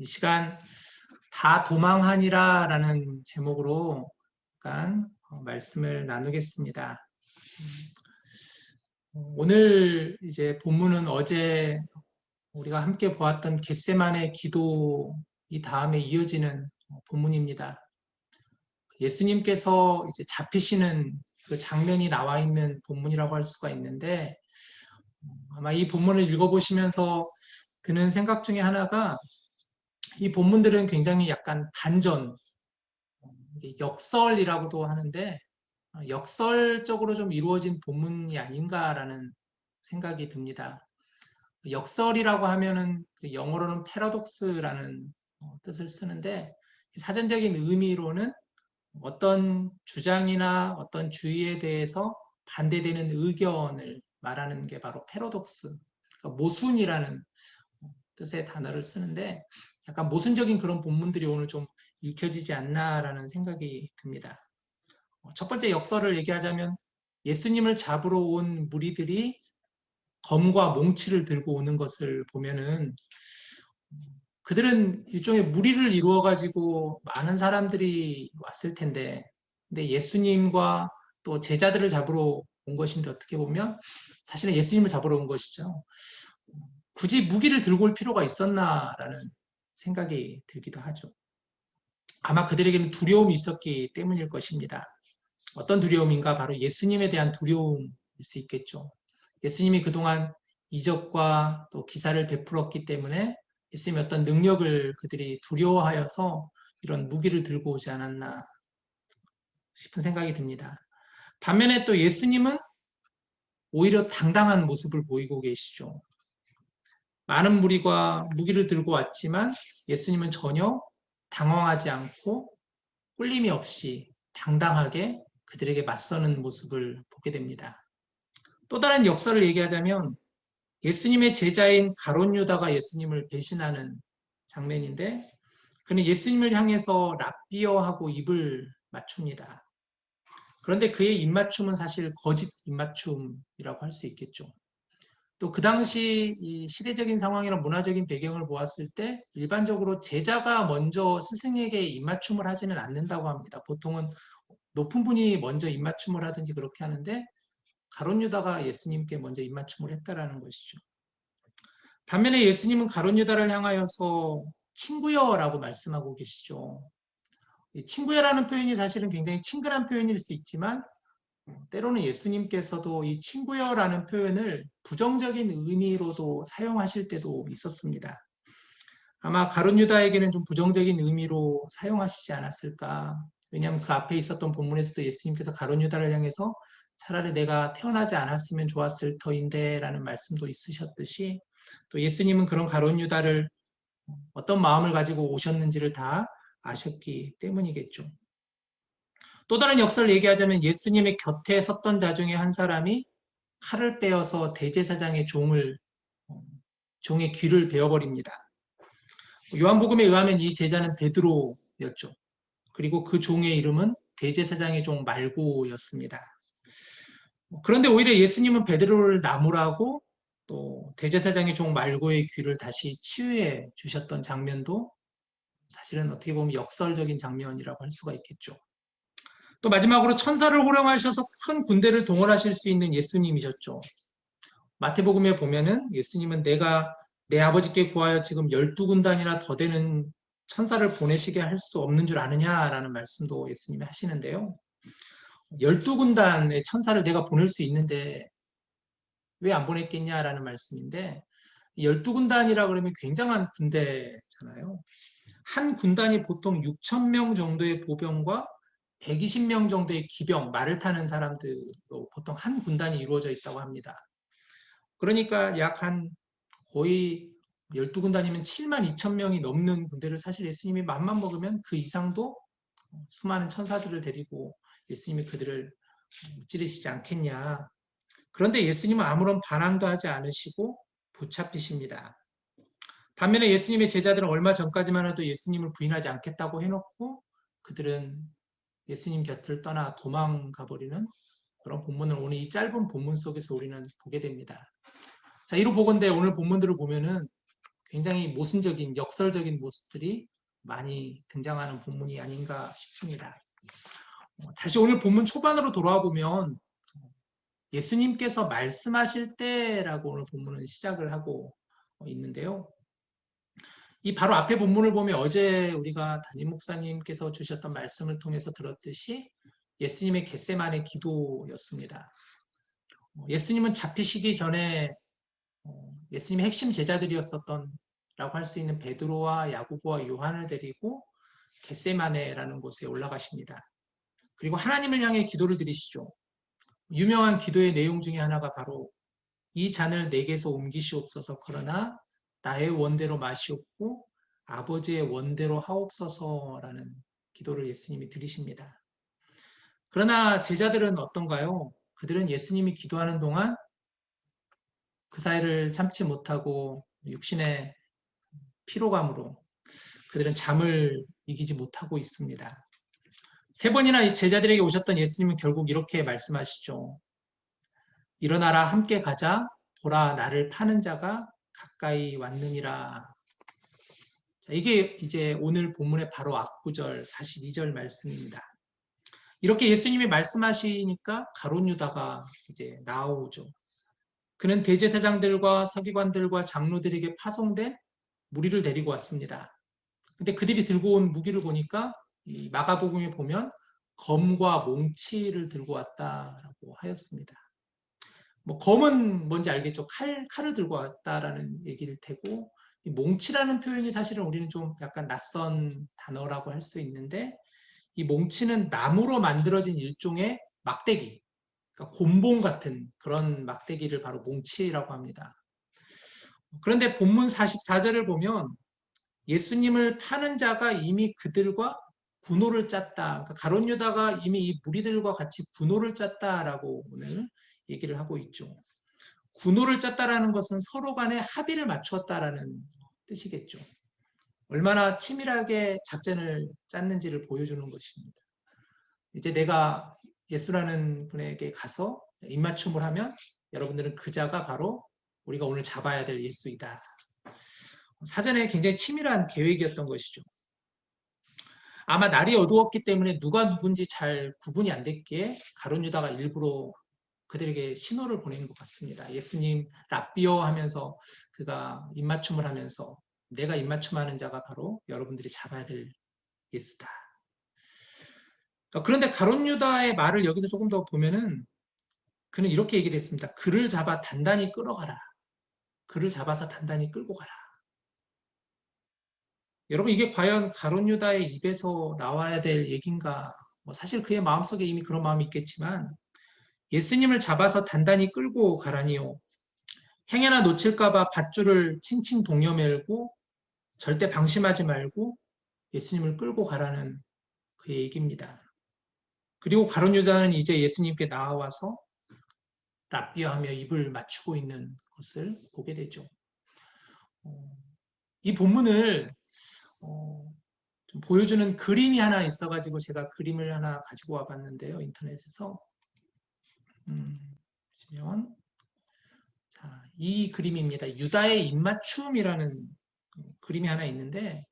이 시간 다 도망하니라 라는 제목으로 약간 말씀을 나누겠습니다. 오늘 이제 본문은 어제 우리가 함께 보았던 겟세마네 기도 이 다음에 이어지는 본문입니다. 예수님께서 이제 잡히시는 그 장면이 나와 있는 본문이라고 할 수가 있는데, 아마 이 본문을 읽어보시면서 드는 생각 중에 하나가, 이 본문들은 굉장히 약간 반전, 역설이라고도 하는데 역설적으로 좀 이루어진 본문이 아닌가라는 생각이 듭니다. 역설이라고 하면은 그 영어로는 패러독스라는 뜻을 쓰는데, 사전적인 의미로는 어떤 주장이나 어떤 주의에 대해서 반대되는 의견을 말하는 게 바로 패러독스, 그러니까 모순이라는 뜻의 단어를 쓰는데, 약간 모순적인 그런 본문들이 오늘 좀 읽혀지지 않나라는 생각이 듭니다. 첫 번째 역설을 얘기하자면, 예수님을 잡으러 온 무리들이 검과 몽치를 들고 오는 것을 보면은, 그들은 일종의 무리를 이루어 가지고 많은 사람들이 왔을 텐데, 근데 예수님과 또 제자들을 잡으러 온 것인데, 어떻게 보면 사실은 예수님을 잡으러 온 것이죠. 굳이 무기를 들고 올 필요가 있었나라는 생각이 들기도 하죠. 아마 그들에게는 두려움이 있었기 때문일 것입니다. 어떤 두려움인가? 바로 예수님에 대한 두려움일 수 있겠죠. 예수님이 그동안 이적과 또 기사를 베풀었기 때문에 예수님의 어떤 능력을 그들이 두려워하여서 이런 무기를 들고 오지 않았나 싶은 생각이 듭니다. 반면에 또 예수님은 오히려 당당한 모습을 보이고 계시죠. 많은 무리가 무기를 들고 왔지만 예수님은 전혀 당황하지 않고 꿀림이 없이 당당하게 그들에게 맞서는 모습을 보게 됩니다. 또 다른 역사를 얘기하자면, 예수님의 제자인 가룟 유다가 예수님을 배신하는 장면인데, 그는 예수님을 향해서 랍비어하고 입을 맞춥니다. 그런데 그의 입맞춤은 사실 거짓 입맞춤이라고 할 수 있겠죠. 또 그 당시 이 시대적인 상황이나 문화적인 배경을 보았을 때 일반적으로 제자가 먼저 스승에게 입맞춤을 하지는 않는다고 합니다. 보통은 높은 분이 먼저 입맞춤을 하든지 그렇게 하는데, 가룟 유다가 예수님께 먼저 입맞춤을 했다라는 것이죠. 반면에 예수님은 가룟 유다를 향하여서 친구여라고 말씀하고 계시죠. 친구여라는 표현이 사실은 굉장히 친근한 표현일 수 있지만, 때로는 예수님께서도 이 친구여라는 표현을 부정적인 의미로도 사용하실 때도 있었습니다. 아마 가룟 유다에게는 좀 부정적인 의미로 사용하시지 않았을까. 왜냐하면 그 앞에 있었던 본문에서도 예수님께서 가룟 유다를 향해서 차라리 내가 태어나지 않았으면 좋았을 터인데 라는 말씀도 있으셨듯이, 또 예수님은 그런 가룟 유다를 어떤 마음을 가지고 오셨는지를 다 아셨기 때문이겠죠. 또 다른 역사를 얘기하자면, 예수님의 곁에 섰던 자 중에 한 사람이 칼을 빼어서 대제사장의 종의 귀를 베어버립니다. 요한복음에 의하면 이 제자는 베드로였죠. 그리고 그 종의 이름은 대제사장의 종 말고였습니다. 그런데 오히려 예수님은 베드로를 나무라고 또 대제사장의 종 말고의 귀를 다시 치유해 주셨던 장면도 사실은 어떻게 보면 역설적인 장면이라고 할 수가 있겠죠. 또 마지막으로 천사를 호령하셔서 큰 군대를 동원하실 수 있는 예수님이셨죠. 마태복음에 보면은 예수님은 내가 내 아버지께 구하여 지금 12군단이나 더 되는 천사를 보내시게 할 수 없는 줄 아느냐라는 말씀도 예수님이 하시는데요. 12군단의 천사를 내가 보낼 수 있는데 왜 안 보냈겠냐라는 말씀인데, 12군단이라 그러면 굉장한 군대잖아요. 한 군단이 보통 6천 명 정도의 보병과 120명 정도의 기병, 말을 타는 사람들로 보통 한 군단이 이루어져 있다고 합니다. 그러니까 약 한 거의 12군단이면 7만 2천 명이 넘는 군대를 사실 예수님이 맘만 먹으면 그 이상도 수많은 천사들을 데리고 예수님이 그들을 무찌르시지 않겠냐. 그런데 예수님은 아무런 반항도 하지 않으시고 붙잡히십니다. 반면에 예수님의 제자들은 얼마 전까지만 해도 예수님을 부인하지 않겠다고 해놓고 그들은 예수님 곁을 떠나 도망가 버리는 그런 본문을 오늘 이 짧은 본문 속에서 우리는 보게 됩니다. 자, 이로 보건대 오늘 본문들을 보면은 굉장히 모순적인 역설적인 모습들이 많이 등장하는 본문이 아닌가 싶습니다. 다시 오늘 본문 초반으로 돌아와 보면 예수님께서 말씀하실 때라고 오늘 본문은 시작을 하고 있는데요. 이 바로 앞에 본문을 보면 어제 우리가 담임 목사님께서 주셨던 말씀을 통해서 들었듯이 예수님의 겟세마네 기도였습니다. 예수님은 잡히시기 전에 예수님의 핵심 제자들이었었던 라고 할 수 있는 베드로와 야고보와 요한을 데리고 겟세마네라는 곳에 올라가십니다. 그리고 하나님을 향해 기도를 드리시죠. 유명한 기도의 내용 중에 하나가 바로 이 잔을 내게서 옮기시옵소서 그러나 나의 원대로 마시옵고 아버지의 원대로 하옵소서라는 기도를 예수님이 드리십니다. 그러나 제자들은 어떤가요? 그들은 예수님이 기도하는 동안 그 사이를 참지 못하고 육신의 피로감으로 그들은 잠을 이기지 못하고 있습니다. 세 번이나 제자들에게 오셨던 예수님은 결국 이렇게 말씀하시죠. 일어나라 함께 가자 보라 나를 파는 자가 가까이 왔느니라. 자, 이게 이제 오늘 본문의 바로 앞구절 42절 말씀입니다. 이렇게 예수님이 말씀하시니까 가룟 유다가 이제 나오죠. 그는 대제사장들과 서기관들과 장로들에게 파송된 무리를 데리고 왔습니다. 근데 그들이 들고 온 무기를 보니까 이 마가복음에 보면 검과 몽치를 들고 왔다라고 하였습니다. 뭐 검은 뭔지 알겠죠? 칼을 들고 왔다라는 얘기일 테고 이 몽치라는 표현이 사실은 우리는 좀 약간 낯선 단어라고 할 수 있는데 이 몽치는 나무로 만들어진 일종의 막대기, 그러니까 곤봉 같은 그런 막대기를 바로 몽치라고 합니다. 그런데 본문 44절을 보면 예수님을 파는 자가 이미 그들과 군호를 짰다. 그러니까 가룟 유다가 이미 이 무리들과 같이 군호를 짰다라고 오늘 얘기를 하고 있죠. 군호를 짰다라는 것은 서로 간에 합의를 맞추었다라는 뜻이겠죠. 얼마나 치밀하게 작전을 짰는지를 보여주는 것입니다. 이제 내가 예수라는 분에게 가서 입맞춤을 하면 여러분들은 그 자가 바로 우리가 오늘 잡아야 될 예수이다. 사전에 굉장히 치밀한 계획이었던 것이죠. 아마 날이 어두웠기 때문에 누가 누군지 잘 구분이 안 됐기에 가룟 유다가 일부러 그들에게 신호를 보낸 것 같습니다. 예수님 랍비어 하면서 그가 입맞춤을 하면서 내가 입맞춤하는 자가 바로 여러분들이 잡아야 될 예수다. 그런데 가룟 유다의 말을 여기서 조금 더 보면은 그는 이렇게 얘기를 했습니다. 그를 잡아 단단히 끌어가라. 그를 잡아서 단단히 끌고 가라. 여러분 이게 과연 가룟 유다의 입에서 나와야 될 얘기인가? 뭐 사실 그의 마음속에 이미 그런 마음이 있겠지만 예수님을 잡아서 단단히 끌고 가라니요. 행여나 놓칠까봐 밧줄을 칭칭 동여매고 절대 방심하지 말고 예수님을 끌고 가라는 그의 얘기입니다. 그리고 가룟 유다는 이제 예수님께 나와서 랍비어하며 입을 맞추고 있는 것을 보게 되죠. 이 본문을 좀 보여주는 그림이 하나 있어가지고 제가 그림을 하나 가지고 와봤는데요. 인터넷에서 보시면 자, 이 그림입니다. 유다의 입맞춤이라는 그림이 하나 있는데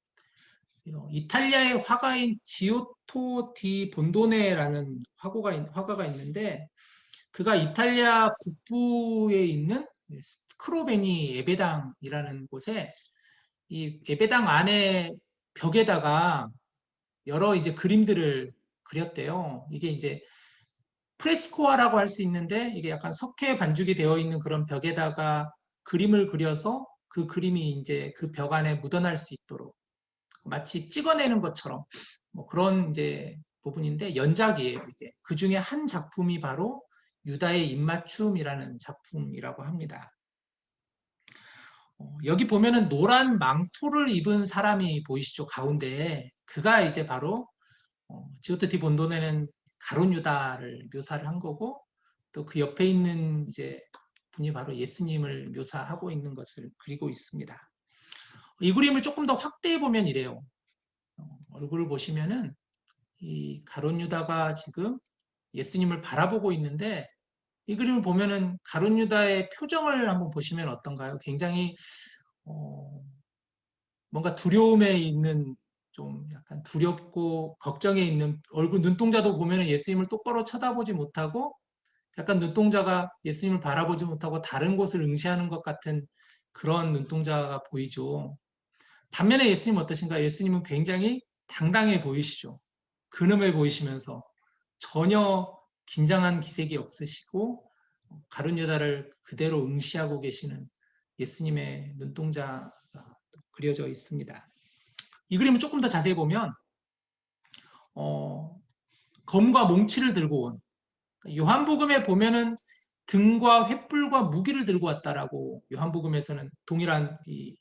이탈리아의 화가인 지오토 디 본도네라는 화가가 있는데 그가 이탈리아 북부에 있는 스크로베니 예배당이라는 곳에 이 예배당 안에 벽에다가 여러 이제 그림들을 그렸대요. 이게 이제 프레스코아라고 할 수 있는데 이게 약간 석회 반죽이 되어 있는 그런 벽에다가 그림을 그려서 그 그림이 이제 그 벽 안에 묻어날 수 있도록 마치 찍어내는 것처럼 뭐 그런 이제 부분인데 연작이에요. 이게 그 중에 한 작품이 바로 유다의 입맞춤이라는 작품이라고 합니다. 여기 보면은 노란 망토를 입은 사람이 보이시죠? 가운데에 그가 이제 바로 지오토 디 본도네는 가룟 유다를 묘사를 한 거고 또 그 옆에 있는 이제 분이 바로 예수님을 묘사하고 있는 것을 그리고 있습니다. 이 그림을 조금 더 확대해 보면 이래요. 얼굴을 보시면은 이 가룟 유다가 지금 예수님을 바라보고 있는데 이 그림을 보면은 가룟 유다의 표정을 한번 보시면 어떤가요? 굉장히 뭔가 두려움에 있는 좀 약간 두렵고 걱정에 있는 얼굴 눈동자도 보면 예수님을 똑바로 쳐다보지 못하고 약간 눈동자가 예수님을 바라보지 못하고 다른 곳을 응시하는 것 같은 그런 눈동자가 보이죠. 반면에 예수님은 어떠신가? 예수님은 굉장히 당당해 보이시죠. 근엄해 보이시면서 전혀 긴장한 기색이 없으시고 가룟 유다를 그대로 응시하고 계시는 예수님의 눈동자가 그려져 있습니다. 이 그림을 조금 더 자세히 보면 검과 몽치를 들고 온 요한복음에 보면은 등과 횃불과 무기를 들고 왔다라고 요한복음에서는 동일한 이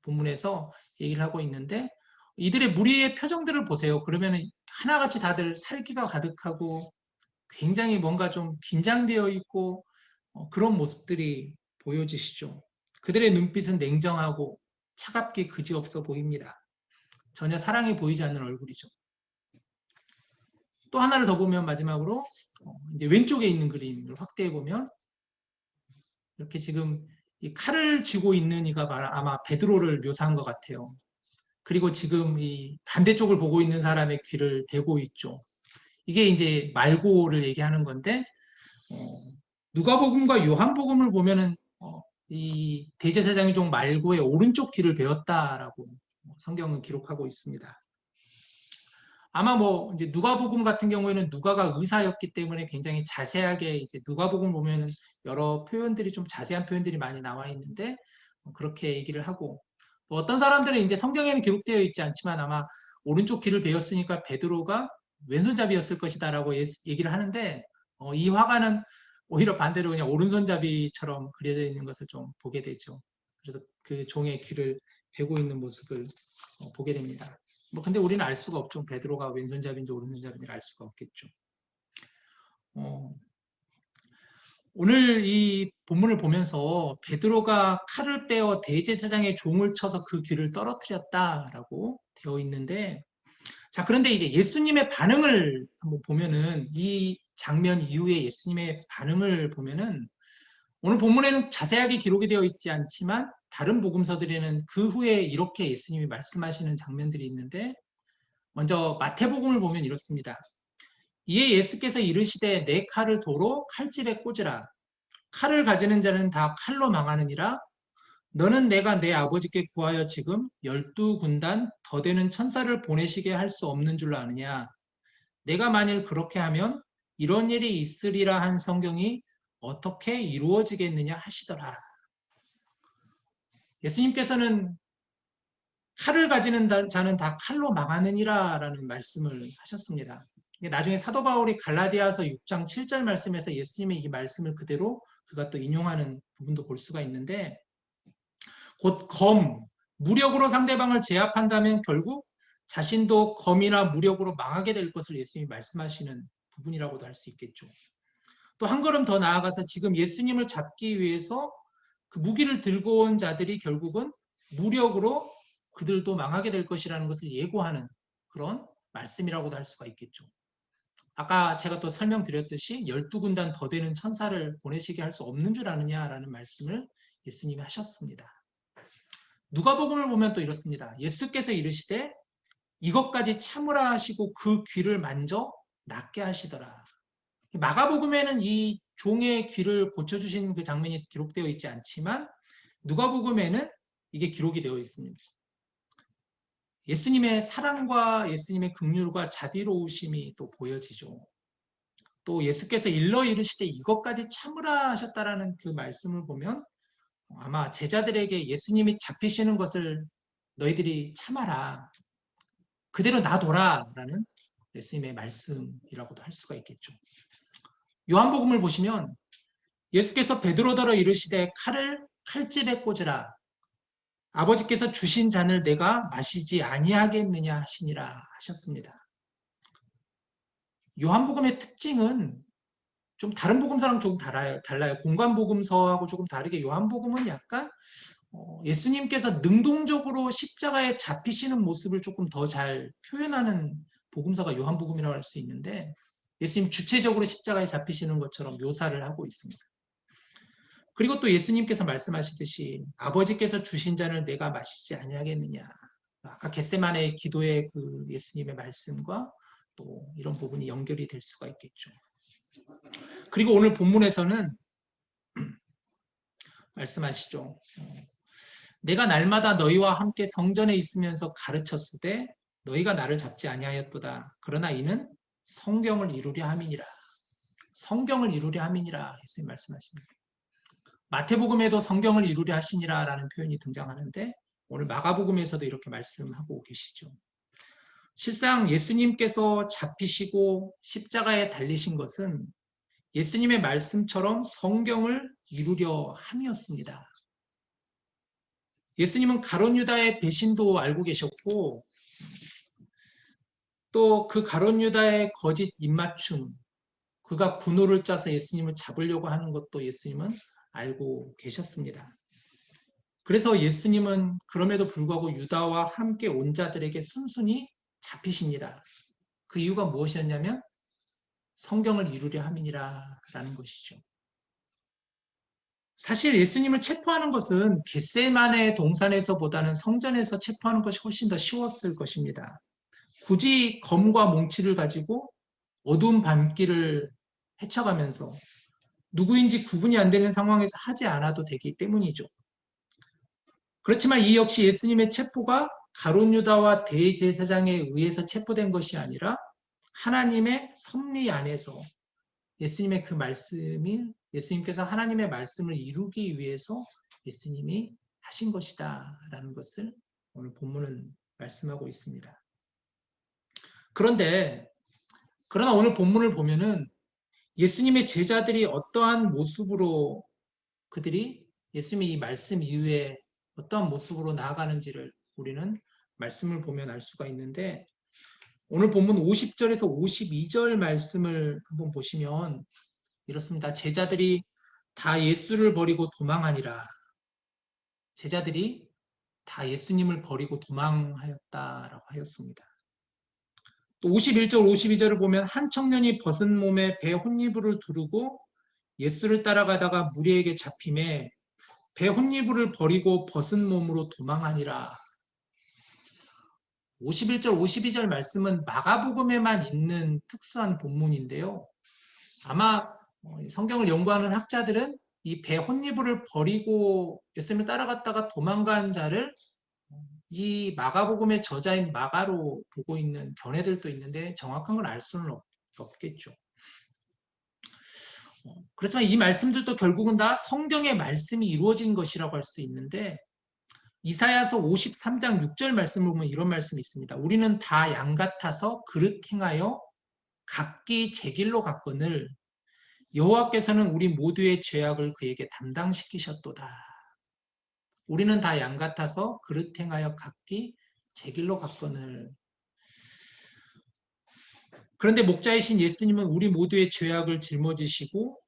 본문에서 얘기를 하고 있는데 이들의 무리의 표정들을 보세요. 그러면은 하나같이 다들 살기가 가득하고 굉장히 뭔가 좀 긴장되어 있고 그런 모습들이 보여지시죠. 그들의 눈빛은 냉정하고 차갑게 그지없어 보입니다. 전혀 사랑이 보이지 않는 얼굴이죠. 또 하나를 더 보면 마지막으로 이제 왼쪽에 있는 그림을 확대해 보면 이렇게 지금 이 칼을 쥐고 있는 이가 아마 베드로를 묘사한 것 같아요. 그리고 지금 이 반대쪽을 보고 있는 사람의 귀를 대고 있죠. 이게 이제 말고를 얘기하는 건데 누가복음과 요한복음을 보면은 이 대제사장이 종 말고의 오른쪽 귀를 베었다라고 성경은 기록하고 있습니다. 아마 뭐 이제 누가복음 같은 경우에는 누가가 의사였기 때문에 굉장히 자세하게 이제 누가복음 보면은 여러 표현들이 좀 자세한 표현들이 많이 나와 있는데 그렇게 얘기를 하고 어떤 사람들은 이제 성경에는 기록되어 있지 않지만 아마 오른쪽 귀를 베었으니까 베드로가 왼손잡이였을 것이다라고 얘기를 하는데 이 화가는 오히려 반대로 그냥 오른손잡이처럼 그려져 있는 것을 좀 보게 되죠. 그래서 그 종의 귀를 베고 있는 모습을 보게 됩니다. 뭐 근데 우리는 알 수가 없죠. 베드로가 왼손잡이인지 오른손잡이인지 알 수가 없겠죠. 오늘 이 본문을 보면서 베드로가 칼을 빼어 대제사장의 종을 쳐서 그 귀를 떨어뜨렸다라고 되어 있는데 자 그런데 이제 예수님의 반응을 한번 보면은 이 장면 이후에 예수님의 반응을 보면은 오늘 본문에는 자세하게 기록이 되어 있지 않지만 다른 복음서들에는 그 후에 이렇게 예수님이 말씀하시는 장면들이 있는데 먼저 마태복음을 보면 이렇습니다. 이에 예수께서 이르시되 내 칼을 도로 칼집에 꽂으라. 칼을 가지는 자는 다 칼로 망하느니라. 너는 내가 내 아버지께 구하여 지금 12군단 더 되는 천사를 보내시게 할 수 없는 줄로 아느냐. 내가 만일 그렇게 하면 이런 일이 있으리라 한 성경이 어떻게 이루어지겠느냐 하시더라. 예수님께서는 칼을 가지는 자는 다 칼로 망하느니라 라는 말씀을 하셨습니다. 나중에 사도 바울이 갈라디아서 6장 7절 말씀에서 예수님의 이 말씀을 그대로 그가 또 인용하는 부분도 볼 수가 있는데 곧 무력으로 상대방을 제압한다면 결국 자신도 검이나 무력으로 망하게 될 것을 예수님이 말씀하시는 부분이라고도 할 수 있겠죠. 또 한 걸음 더 나아가서 지금 예수님을 잡기 위해서 그 무기를 들고 온 자들이 결국은 무력으로 그들도 망하게 될 것이라는 것을 예고하는 그런 말씀이라고도 할 수가 있겠죠. 아까 제가 또 설명드렸듯이 12군단 더 되는 천사를 보내시게 할 수 없는 줄 아느냐라는 말씀을 예수님이 하셨습니다. 누가복음을 보면 또 이렇습니다. 예수께서 이르시되 이것까지 참으라 하시고 그 귀를 만져 낫게 하시더라. 마가복음에는 이 종의 귀를 고쳐주신 그 장면이 기록되어 있지 않지만 누가복음에는 이게 기록이 되어 있습니다. 예수님의 사랑과 예수님의 긍휼과 자비로우심이 또 보여지죠. 또 예수께서 일러 이르시되 이것까지 참으라 하셨다라는 그 말씀을 보면 아마 제자들에게 예수님이 잡히시는 것을 너희들이 참아라. 그대로 놔둬라 라는 예수님의 말씀이라고도 할 수가 있겠죠. 요한복음을 보시면 예수께서 베드로더러 이르시되 칼을 칼집에 꽂으라. 아버지께서 주신 잔을 내가 마시지 아니하겠느냐 하시니라 하셨습니다. 요한복음의 특징은 좀 다른 복음서랑 조금 달라요. 공관복음서하고 조금 다르게 요한복음은 약간 예수님께서 능동적으로 십자가에 잡히시는 모습을 조금 더 잘 표현하는 복음서가 요한복음이라고 할 수 있는데 예수님 주체적으로 십자가에 잡히시는 것처럼 묘사를 하고 있습니다. 그리고 또 예수님께서 말씀하시듯이 아버지께서 주신 잔을 내가 마시지 아니하겠느냐. 아까 겟세마네 기도의 그 예수님의 말씀과 또 이런 부분이 연결이 될 수가 있겠죠. 그리고 오늘 본문에서는 말씀하시죠. 내가 날마다 너희와 함께 성전에 있으면서 가르쳤을 때 너희가 나를 잡지 아니하였도다. 그러나 이는 성경을 이루려 함이니라. 성경을 이루려 함이니라. 예수님 말씀하십니다. 마태복음에도 성경을 이루려 하시니라라는 표현이 등장하는데 오늘 마가복음에서도 이렇게 말씀하고 계시죠. 실상 예수님께서 잡히시고 십자가에 달리신 것은 예수님의 말씀처럼 성경을 이루려 함이었습니다. 예수님은 가룟 유다의 배신도 알고 계셨고 또 그 가룟 유다의 거짓 입맞춤, 그가 군호를 짜서 예수님을 잡으려고 하는 것도 예수님은 알고 계셨습니다. 그래서 예수님은 그럼에도 불구하고 유다와 함께 온 자들에게 순순히 잡히십니다. 그 이유가 무엇이었냐면 성경을 이루려 함이니라 라는 것이죠. 사실 예수님을 체포하는 것은 겟세마네 동산에서보다는 성전에서 체포하는 것이 훨씬 더 쉬웠을 것입니다. 굳이 검과 몽치를 가지고 어두운 밤길을 헤쳐가면서 누구인지 구분이 안 되는 상황에서 하지 않아도 되기 때문이죠. 그렇지만 이 역시 예수님의 체포가 가룟 유다와 대제사장에 의해서 체포된 것이 아니라 하나님의 섭리 안에서 예수님의 그 말씀이 예수님께서 하나님의 말씀을 이루기 위해서 예수님이 하신 것이다 라는 것을 오늘 본문은 말씀하고 있습니다. 그러나 오늘 본문을 보면은 예수님의 제자들이 어떠한 모습으로 그들이 예수님의 이 말씀 이후에 어떠한 모습으로 나아가는지를 우리는 말씀을 보면 알 수가 있는데 오늘 본문 50절에서 52절 말씀을 한번 보시면 이렇습니다. 제자들이 다 예수를 버리고 도망하니라. 제자들이 다 예수님을 버리고 도망하였다라고 하였습니다. 또 51절, 52절을 보면 한 청년이 벗은 몸에 배 혼이불을 두르고 예수를 따라가다가 무리에게 잡힘에 배 혼이불을 버리고 벗은 몸으로 도망하니라. 51절, 52절 말씀은 마가복음에만 있는 특수한 본문인데요. 아마 성경을 연구하는 학자들은 이 배 혼이불을 버리고 예수님을 따라갔다가 도망간 자를 이 마가복음의 저자인 마가로 보고 있는 견해들도 있는데 정확한 걸 알 수는 없겠죠. 그렇지만 이 말씀들도 결국은 다 성경의 말씀이 이루어진 것이라고 할 수 있는데 이사야서 53장 6절 말씀을 보면 이런 말씀이 있습니다. 우리는 다 양 같아서 그릇 행하여 각기 제 길로 갔거늘 여호와께서는 우리 모두의 죄악을 그에게 담당시키셨도다. 우리는 다 양 같아서 그릇 행하여 각기 제 길로 갔거늘. 그런데 목자이신 예수님은 우리 모두의 죄악을 짊어지시고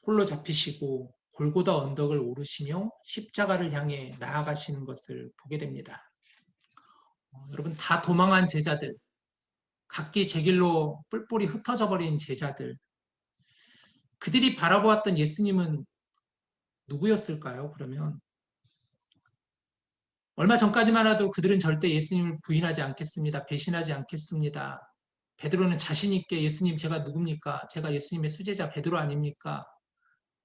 홀로 잡히시고 골고다 언덕을 오르시며 십자가를 향해 나아가시는 것을 보게 됩니다. 여러분 다 도망한 제자들, 각기 제 길로 뿔뿔이 흩어져 버린 제자들, 그들이 바라보았던 예수님은 누구였을까요? 그러면 얼마 전까지만 해도 그들은 절대 예수님을 부인하지 않겠습니다. 배신하지 않겠습니다. 베드로는 자신 있게 예수님 제가 누굽니까? 제가 예수님의 수제자 베드로 아닙니까?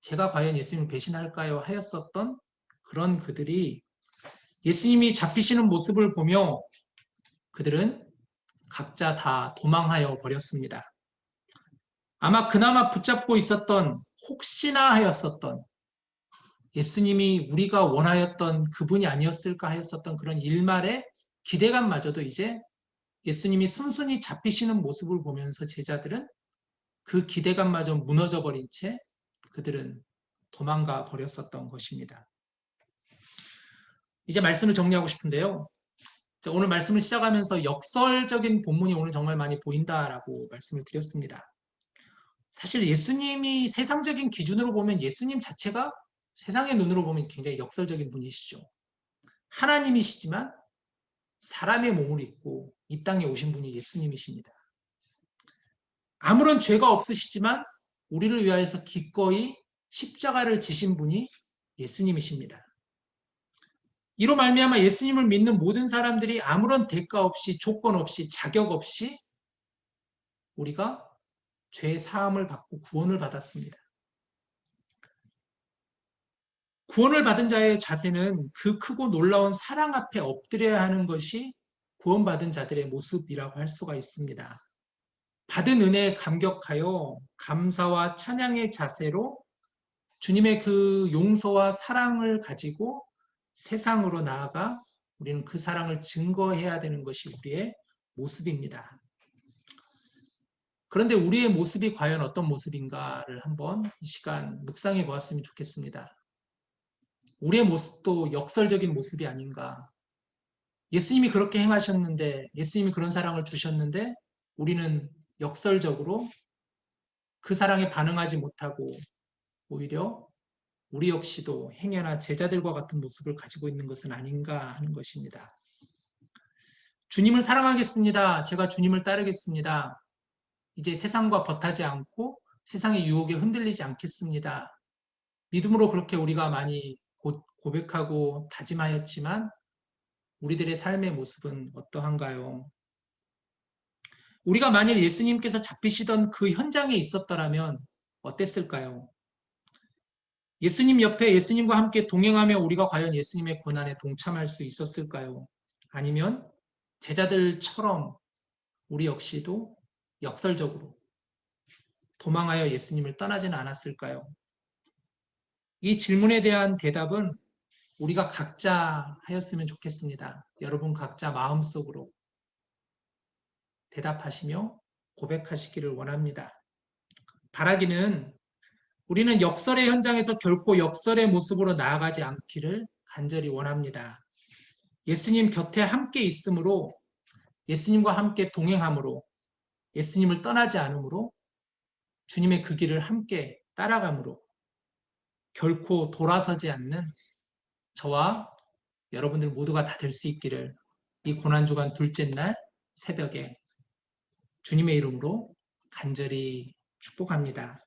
제가 과연 예수님을 배신할까요? 하였었던 그런 그들이 예수님이 잡히시는 모습을 보며 그들은 각자 다 도망하여 버렸습니다. 아마 그나마 붙잡고 있었던 혹시나 하였었던 예수님이 우리가 원하였던 그분이 아니었을까 하였었던 그런 일말의 기대감마저도 이제 예수님이 순순히 잡히시는 모습을 보면서 제자들은 그 기대감마저 무너져 버린 채 그들은 도망가 버렸었던 것입니다. 이제 말씀을 정리하고 싶은데요. 오늘 말씀을 시작하면서 역설적인 본문이 오늘 정말 많이 보인다라고 말씀을 드렸습니다. 사실 예수님이 세상적인 기준으로 보면 예수님 자체가 세상의 눈으로 보면 굉장히 역설적인 분이시죠. 하나님이시지만 사람의 몸을 입고 이 땅에 오신 분이 예수님이십니다. 아무런 죄가 없으시지만 우리를 위하여서 기꺼이 십자가를 지신 분이 예수님이십니다. 이로 말미암아 예수님을 믿는 모든 사람들이 아무런 대가 없이 조건 없이 자격 없이 우리가 죄 사함을 받고 구원을 받았습니다. 구원을 받은 자의 자세는 그 크고 놀라운 사랑 앞에 엎드려야 하는 것이 구원받은 자들의 모습이라고 할 수가 있습니다. 받은 은혜에 감격하여 감사와 찬양의 자세로 주님의 그 용서와 사랑을 가지고 세상으로 나아가 우리는 그 사랑을 증거해야 되는 것이 우리의 모습입니다. 그런데 우리의 모습이 과연 어떤 모습인가를 한번 이 시간 묵상해 보았으면 좋겠습니다. 우리의 모습도 역설적인 모습이 아닌가. 예수님이 그렇게 행하셨는데, 예수님이 그런 사랑을 주셨는데 우리는 역설적으로 그 사랑에 반응하지 못하고 오히려 우리 역시도 행여나 제자들과 같은 모습을 가지고 있는 것은 아닌가 하는 것입니다. 주님을 사랑하겠습니다. 제가 주님을 따르겠습니다. 이제 세상과 벗하지 않고 세상의 유혹에 흔들리지 않겠습니다. 믿음으로 그렇게 우리가 많이 고백하고 다짐하였지만 우리들의 삶의 모습은 어떠한가요? 우리가 만일 예수님께서 잡히시던 그 현장에 있었더라면 어땠을까요? 예수님 옆에 예수님과 함께 동행하며 우리가 과연 예수님의 고난에 동참할 수 있었을까요? 아니면 제자들처럼 우리 역시도 역설적으로 도망하여 예수님을 떠나지는 않았을까요? 이 질문에 대한 대답은 우리가 각자 하였으면 좋겠습니다. 여러분 각자 마음속으로 대답하시며 고백하시기를 원합니다. 바라기는 우리는 역설의 현장에서 결코 역설의 모습으로 나아가지 않기를 간절히 원합니다. 예수님 곁에 함께 있으므로, 예수님과 함께 동행함으로, 예수님을 떠나지 않으므로, 주님의 그 길을 함께 따라감으로 결코 돌아서지 않는 저와 여러분들 모두가 다 될 수 있기를 이 고난주간 둘째 날 새벽에 주님의 이름으로 간절히 축복합니다.